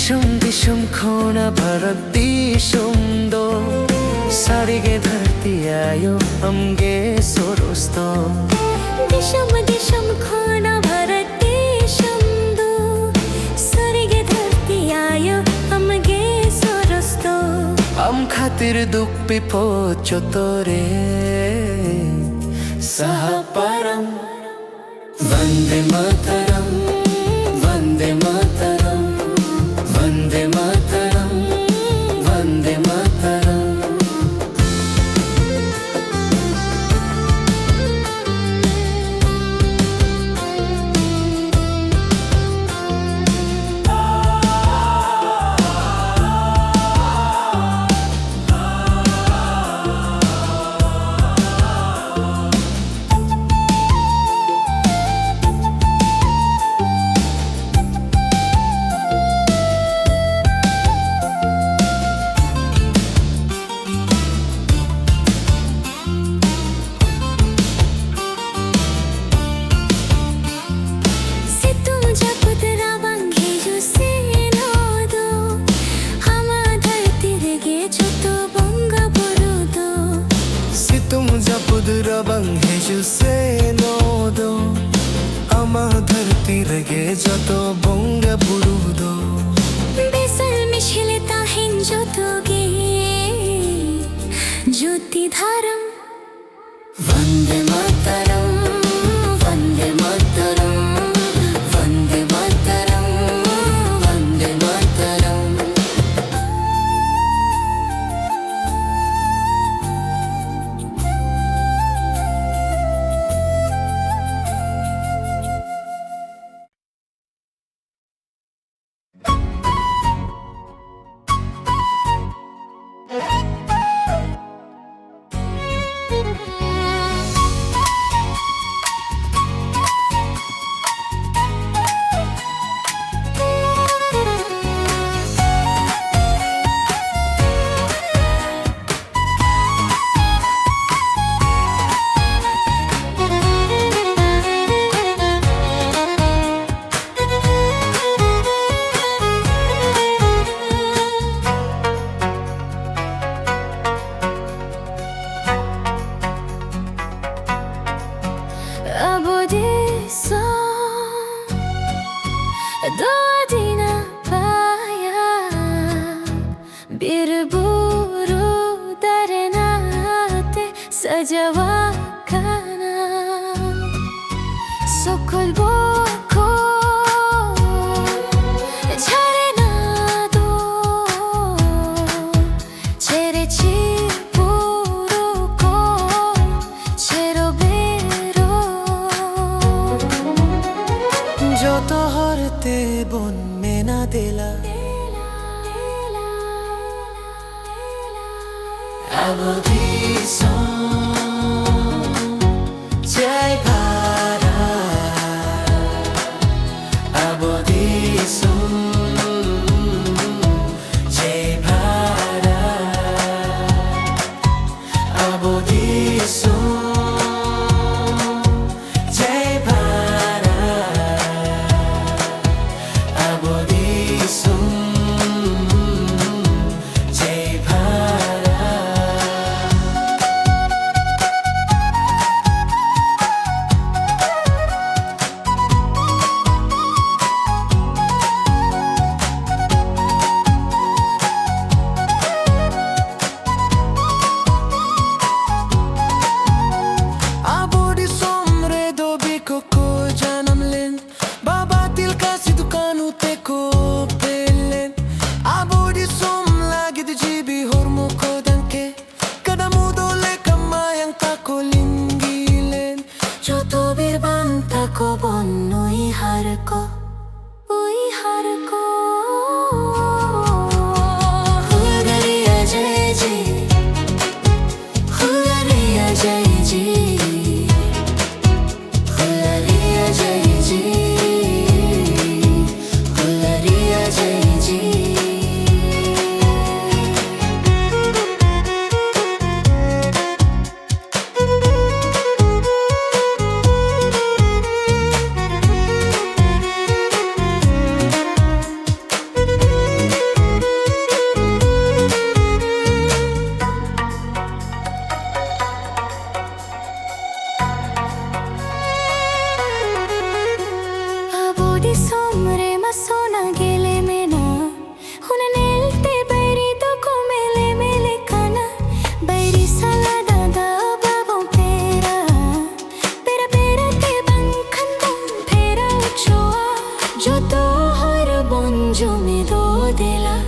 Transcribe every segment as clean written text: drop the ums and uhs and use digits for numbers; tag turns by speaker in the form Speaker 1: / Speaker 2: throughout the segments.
Speaker 1: दिशुम खोना भरत दिशुमदो सारिगे धरती आयो हमगे सोरोस्तो
Speaker 2: दिशम खोना भरत दिशुमदो सारिगे धरती आयो हमगे सोरोस्तो
Speaker 1: हम खातिर दुख पिपो चोतोरे सहपरम वंदे मातरम वंदे मातरम वंदे मातरम वंदे मातरम। धरती जतो बंग बुरुदो
Speaker 2: बेसल मिशिलता हिन जोतोगे ज्योति धारम
Speaker 1: Vande Mataram Vande Mataram Vande Mataram Vande Mataram.
Speaker 2: Sejawakana Sokol boko Chare nado Chere chipuro ko Chero bero
Speaker 1: Joto horte bon mena dela Abodiso Jai Bharat Abodiso Jai Bharat Abodiso Jai Bharat Abodiso Jai Bharat।
Speaker 2: Ko bon ui har ko Hulgariya jai ji Hulgariya jai ji Hulgariya jai ji Hulgariya jai ji। सोना गेले में ना हुन नेलते बैरी तो को मेले मेले खाना बैरी साला दादा बाबू पेरा पेरा पेरा ते बंखन तुम फेरा उछोआ जो तो हर बंजो में दो देला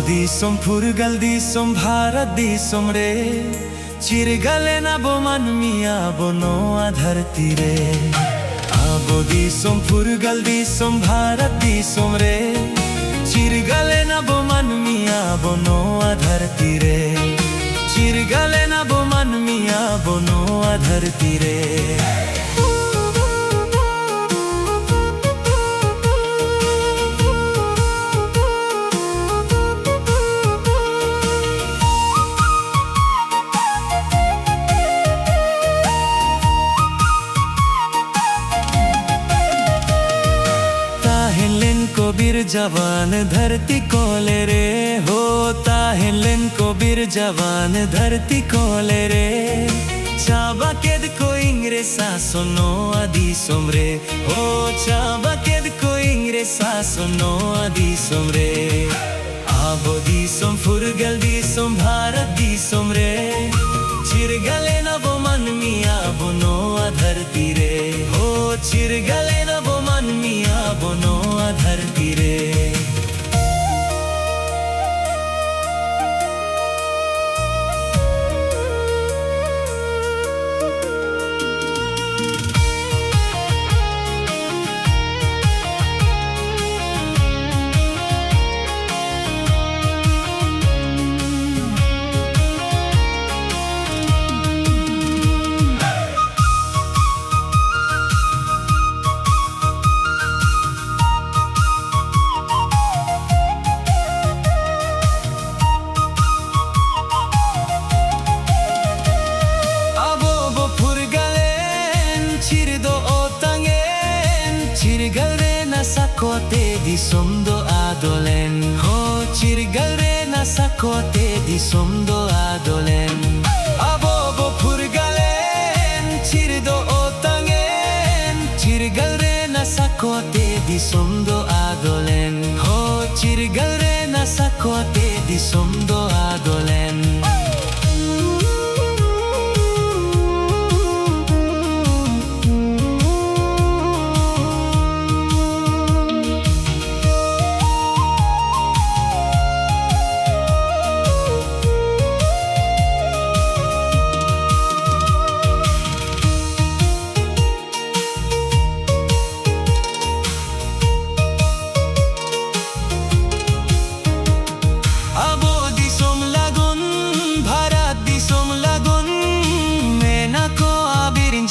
Speaker 1: Disom purgal disom bharat disom re chirgale na bo manmiya bono adharti re abo disom purgal disom bharat disom re chirgale na bo manmiya bono adharti re chirgale na bo manmiya bono adharti re Kabir जवान धरती कोले रे होता है लेन कबीर जवान धरती कोले रे चाबा केद को इंग्रे सासनो आदि सोमरे हो चाबा केद को इंग्रे सासनो आदि सोमरे आबो दी सोम फुरगल दी सोम भारत दी सोमरे चिरगले न बो मन मिया बोनो धरती रे हो चिरगले न बो मन मिया बोनो धरती रे Sakote di somdo adolen ho chirgalre na sakote di somdo adolen abobo purgalen chirdo otangen chirgalre na sakote di somdo adolen ho chirgalre na sakote di somdo adolen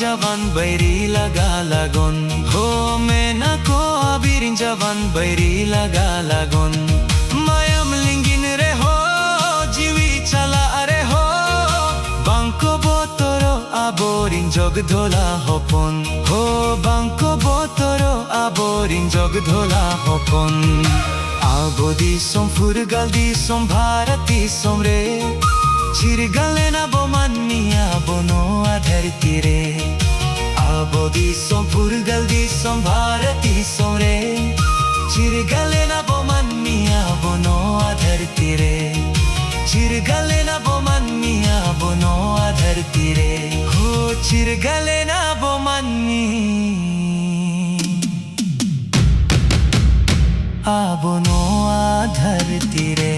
Speaker 1: jawan bairi laga lagon ho mena ko abirin jawan bairi laga lagon mayam lingin re ho jiwi chala are ho bangko botoro aborin jog dhola hopon ho bangko botoro aborin jog dhola hopon abodi som furgal di som bharati som re chirgale na bo manniya bono adharti re abo Isom purgal isom bharat isom re chirgale na bo manniya bono adharti re chirgale na bo manniya bono adharti re ho chirgale na bo manni abono adharti re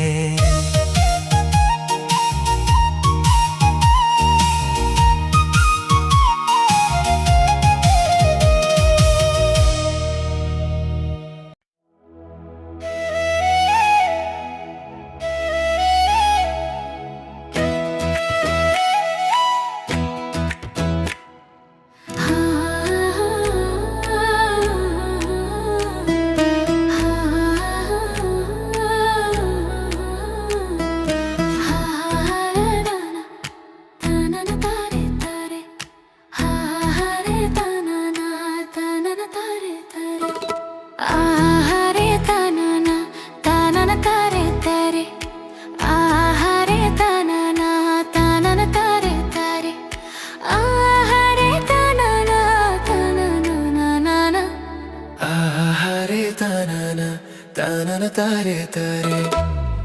Speaker 3: tanana tare tare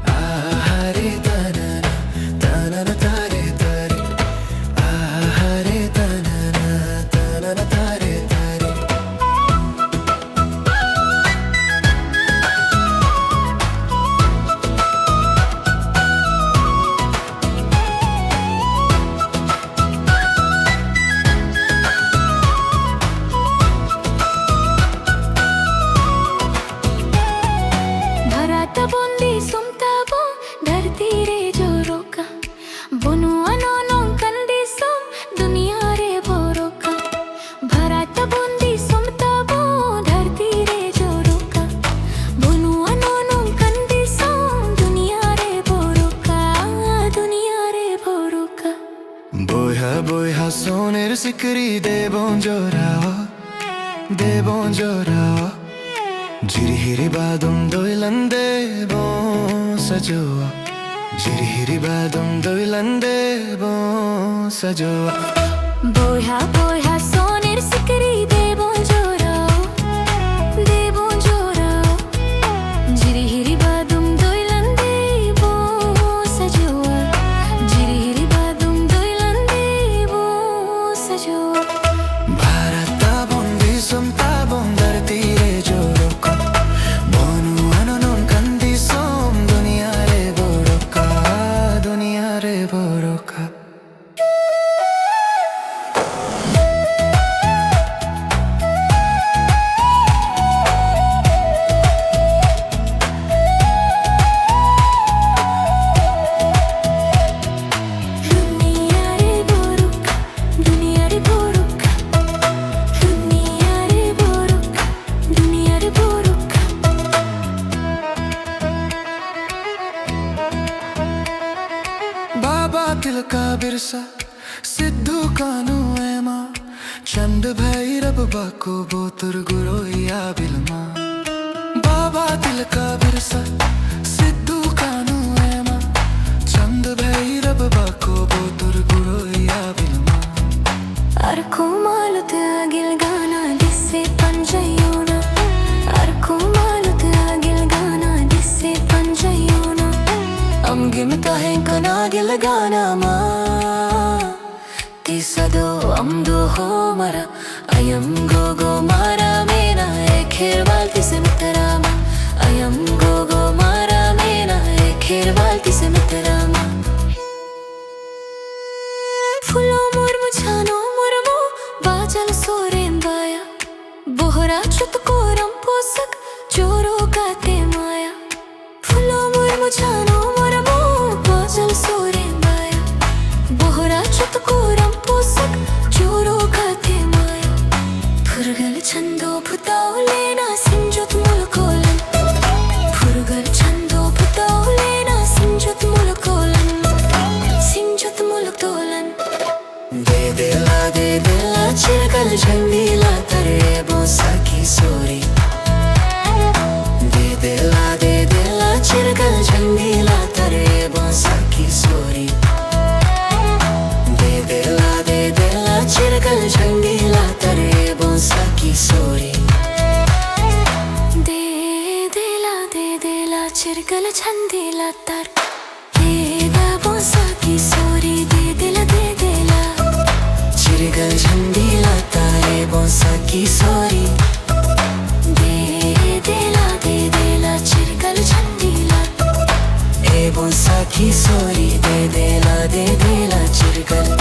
Speaker 3: ahare tanana tanana tare tare ahare tanana tanana tare tare
Speaker 2: Bundi Sumta बो धरती रे जो रोका बुनु अनोनो कंदी सुम दुनिया रे बोरोका भरत बुंदी सुमता बो धरती रे जो रोका बुनु अनोनो कंदी सुम दुनिया रे बोरोका
Speaker 3: बोया बोया सोनेर सिकरी दे bonjourao Jirihiri badum doilande bon sajoa Jirihiri badum doilande bon sajoa
Speaker 2: बोया बोया सोनेर सिकरी दे bonjourao जिरिहिरी बादुम दोइलंदे बो सजोआ जिरिहिरी बादुम दोइलंदे बो सजोआ
Speaker 3: Bharata bondi sumta bondarti re joroka Bonu anonon kandi som duniya re boroka Tilka Birsa Sidhu कानू एमा चंद भैरव बाको बोतर गुरोया बिलमा बाबा तिलका बिरसा सिद्धू कानू एमा चंद भैरव बाको बोतर गुरोया बिलमा
Speaker 2: अर्को मालुत आगिल गाना दिसे पंजयोना अर्को मालुत आगिल गाना दिसे पंजयोना अमगिम ताहे कना गिल गाना मा तिसदो अमदो हो मरा अयम गो मारा मेना एखेर वाल तिसे मतरामा अयम गो मारा मेना एखेर वाल तिसे मतरामा फुलो मुरमु छानो मुरमु बाजल सोरेंबाया बोहरा चुतकोरम पोसक चोरो गाते माया फुलो मुरमु छानो मुरमु बाजल सोरेंबाया बोहरा चुतकोरम पोसक चोरो गाते माया फुरगल छंदो भुताओ लेना सिंजुत मुलकोलन फुरगल छंदो भुताओ लेना सिंजुत मुलकोलन सिंजुत मुलकोलन
Speaker 3: दे दिला चिरकल झंडीला तरे बोसा की सोरी दे दिला चिरकल झंडीला तरे बोसा की सोरी दे दिला चिरकल झंडीला तरे
Speaker 2: चिरगल छंदीला तर हे बाबोसा की सोरी दे दिला
Speaker 3: चिरगल झंडीला तारे बोसा की सोरी
Speaker 2: दे दिला चिरगल छंदीला
Speaker 3: ए बोसा की सोरी दे दिला चिरगल